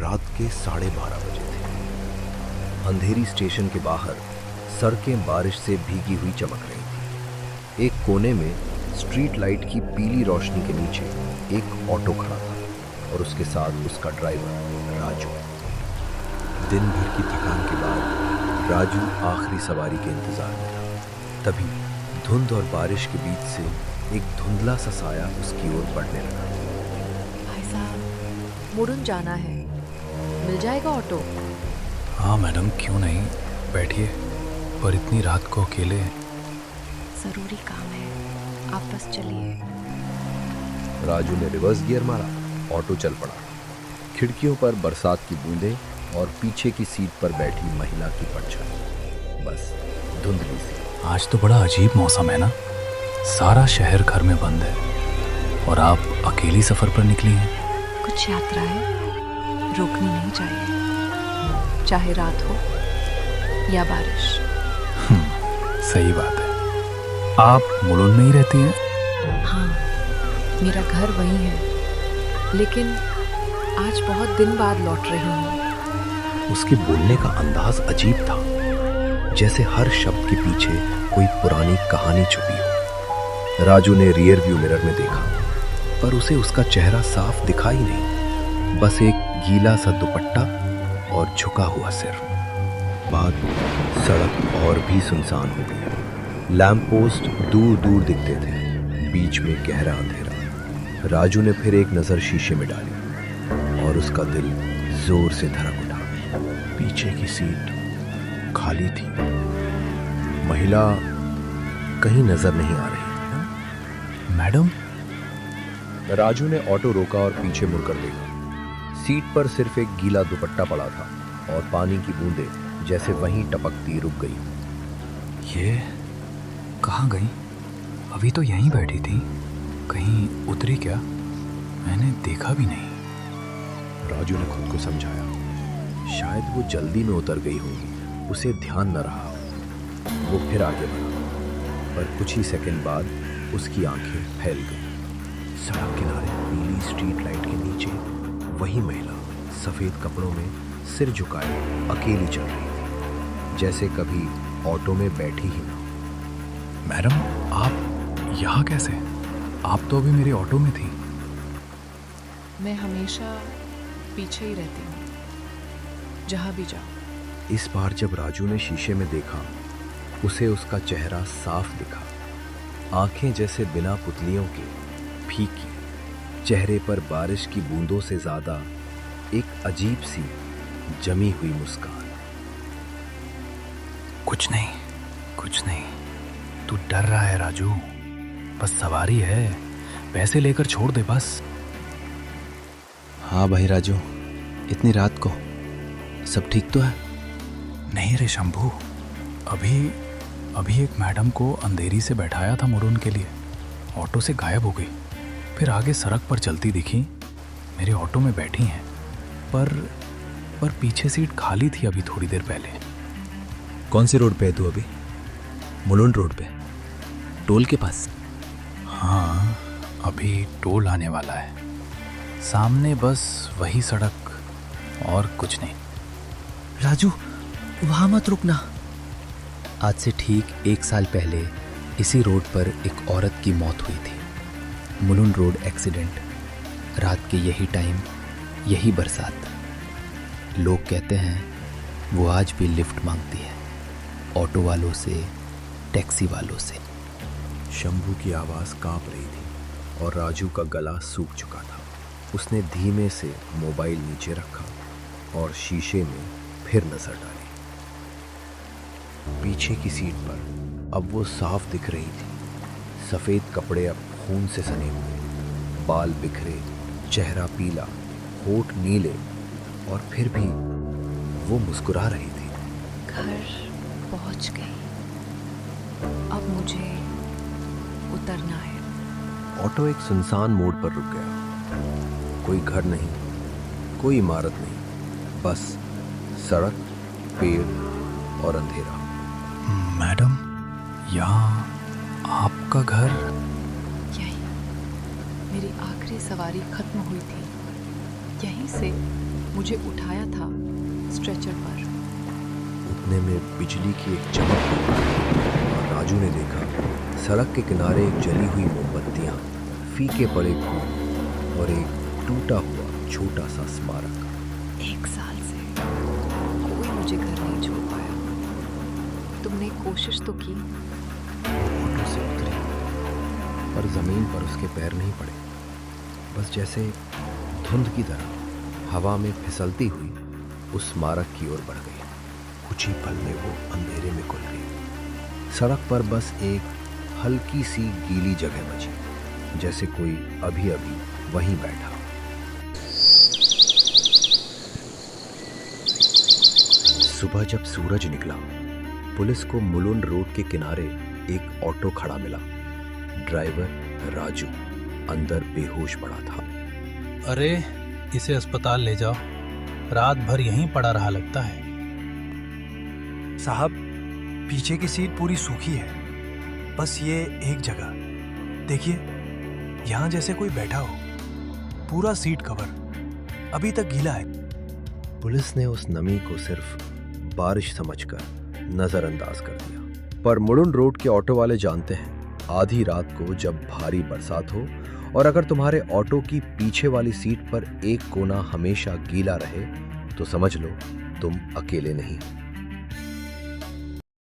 रात के 12:30 बजे थे। अंधेरी स्टेशन के बाहर सड़कें बारिश से भीगी हुई चमक रही थी। एक कोने में स्ट्रीट लाइट की पीली रोशनी के नीचे एक ऑटो खड़ा था और उसके साथ उसका ड्राइवर राजू। दिन भर की थकान के बाद राजू आखिरी सवारी के इंतजार में था। तभी धुंध और बारिश के बीच से एक धुंधला सा साया उसकी ओर बढ़ने लगा। भाई साहब, मुरुन जाना है, मिल जाएगा ऑटो? हाँ मैडम, क्यों नहीं, बैठिए। पर इतनी रात को अकेले? जरूरी काम है, आप बस चलिए। राजू ने रिवर्स गियर मारा, ऑटो चल पड़ा। खिड़कियों पर बरसात की बूंदें और पीछे की सीट पर बैठी महिला की परछाई, बस धुंधली सी। आज तो बड़ा अजीब मौसम है ना, सारा शहर घर में बंद है और आप अकेली सफर पर निकली हैं। कुछ यात्राएं रोकनी नहीं चाहिए, चाहे रात हो या बारिश। सही बात है। आप मुलुंड में ही रहती हैं? हाँ, मेरा घर वही है, लेकिन आज बहुत दिन बाद लौट रही हूँ। उसके बोलने का अंदाज अजीब था, जैसे हर शब्द के पीछे कोई पुरानी कहानी छुपी हो। राजू ने रियर व्यू मिरर में देखा, पर उसे उसका चेहरा साफ दिखा ही नहीं, बस एक गीला सा दुपट्टा और झुका हुआ सिर। बाद सड़क और भी सुनसान हो गई। लैंप पोस्ट दूर दूर दिखते थे, बीच में गहरा अंधेरा। राजू ने फिर एक नजर शीशे में डाली और उसका दिल जोर से धड़क उठा। पीछे की सीट खाली थी, महिला कहीं नजर नहीं आ रही। मैडम? राजू ने ऑटो रोका और पीछे मुड़कर देखा। सीट पर सिर्फ एक गीला दुपट्टा पड़ा था और पानी की बूंदें जैसे वहीं टपकती रुक गई। ये कहाँ गई? अभी तो यहीं बैठी थी, कहीं उतरी क्या? मैंने देखा भी नहीं। राजू ने खुद को समझाया, शायद वो जल्दी में उतर गई होगी, उसे ध्यान न रहा। वो फिर आगे बढ़ा, पर कुछ ही सेकंड बाद उसकी आंखें फैल गईं। सड़क किनारे पीली स्ट्रीट लाइट के नीचे वही महिला सफेद कपड़ों में सिर झुकाए अकेली चल रही थी, जैसे कभी ऑटो में बैठी ही ना। मैडम, आप यहाँ कैसे? आप तो अभी मेरी ऑटो में थी। मैं हमेशा पीछे ही रहती हूँ, जहाँ भी जाओ। इस बार जब राजू ने शीशे में देखा, उसे उसका चेहरा साफ दिखा। आंखें जैसे बिना पुतलियों के फीकी, चेहरे पर बारिश की बूंदों से ज्यादा एक अजीब सी जमी हुई मुस्कान। कुछ नहीं, कुछ नहीं, तू डर रहा है राजू, बस सवारी है, पैसे लेकर छोड़ दे बस। हाँ भाई राजू, इतनी रात को सब ठीक तो है? नहीं रे शंभू, अभी एक मैडम को अंधेरी से बैठाया था मुरुंड के लिए, ऑटो से गायब हो गई। फिर आगे सड़क पर चलती दिखी, मेरे ऑटो में बैठी हैं, पर पीछे सीट खाली थी अभी थोड़ी देर पहले। कौन सी रोड पे है तू अभी? मुलुंड रोड पे, टोल के पास? हाँ, अभी टोल आने वाला है, सामने बस वही सड़क और कुछ नहीं। राजू, वहाँ मत रुकना। आज से ठीक 1 साल पहले इसी रोड पर एक औरत की मौत हुई थी। मुलुंड रोड एक्सीडेंट, रात के यही टाइम, यही बरसात। लोग कहते हैं वो आज भी लिफ्ट मांगती है, ऑटो वालों से, टैक्सी वालों से। शंभू की आवाज़ कांप रही थी और राजू का गला सूख चुका था। उसने धीमे से मोबाइल नीचे रखा और शीशे में फिर नजर डाली। पीछे की सीट पर अब वो साफ दिख रही थी। सफ़ेद कपड़े अब खून से सने हुए, बाल बिखरे, चेहरा पीला, होठ नीले, और फिर भी वो मुस्कुरा रही थी। घर पहुंच गई, अब मुझे उतरना है। ऑटो एक सुनसान मोड़ पर रुक गया। कोई घर नहीं, कोई इमारत नहीं, बस सड़क, पेड़ और अंधेरा। मैडम, यहाँ आपका घर? यही मेरी आखिरी सवारी खत्म हुई थी, यहीं से मुझे उठाया था स्ट्रेचर पर। उतने में बिजली की एक चमक हुई और राजू ने देखा सड़क के किनारे एक जली हुई मोमबत्तियां, फीके पड़े फूल और एक टूटा हुआ छोटा सा स्मारक। 1 साल से कोई मुझे घर नहीं छोड़ पाया। तुमने कोशिश तो की। ऑटो से उतरी पर जमीन पर उसके पैर नहीं पड़े, बस जैसे धुंध की तरह हवा में फिसलती हुई उस स्मारक की ओर बढ़ गई। कुछ ही पल में वो अंधेरे में घुल गई। सड़क पर बस एक हल्की सी गीली जगह बची, जैसे कोई अभी अभी वहीं बैठा। सुबह जब सूरज निकला, पुलिस को मुलुंड रोड के किनारे एक ऑटो खड़ा मिला। ड्राइवर राजू अंदर बेहोश पड़ा था। अरे इसे अस्पताल ले जाओ, रात भर यहीं पड़ा रहा लगता है। साहब, पीछे की सीट पूरी सूखी है, बस ये एक जगह देखिए, यहाँ जैसे कोई बैठा हो। पूरा सीट कवर अभी तक गीला है। पुलिस ने उस नमी को सिर्फ बारिश समझकर नजरअंदाज कर दिया, पर मुलुंड रोड के ऑटो वाले जानते हैं आधी रात को जब भारी बरसात हो और अगर तुम्हारे ऑटो की पीछे वाली सीट पर एक कोना हमेशा गीला रहे तो समझ लो तुम अकेले नहीं।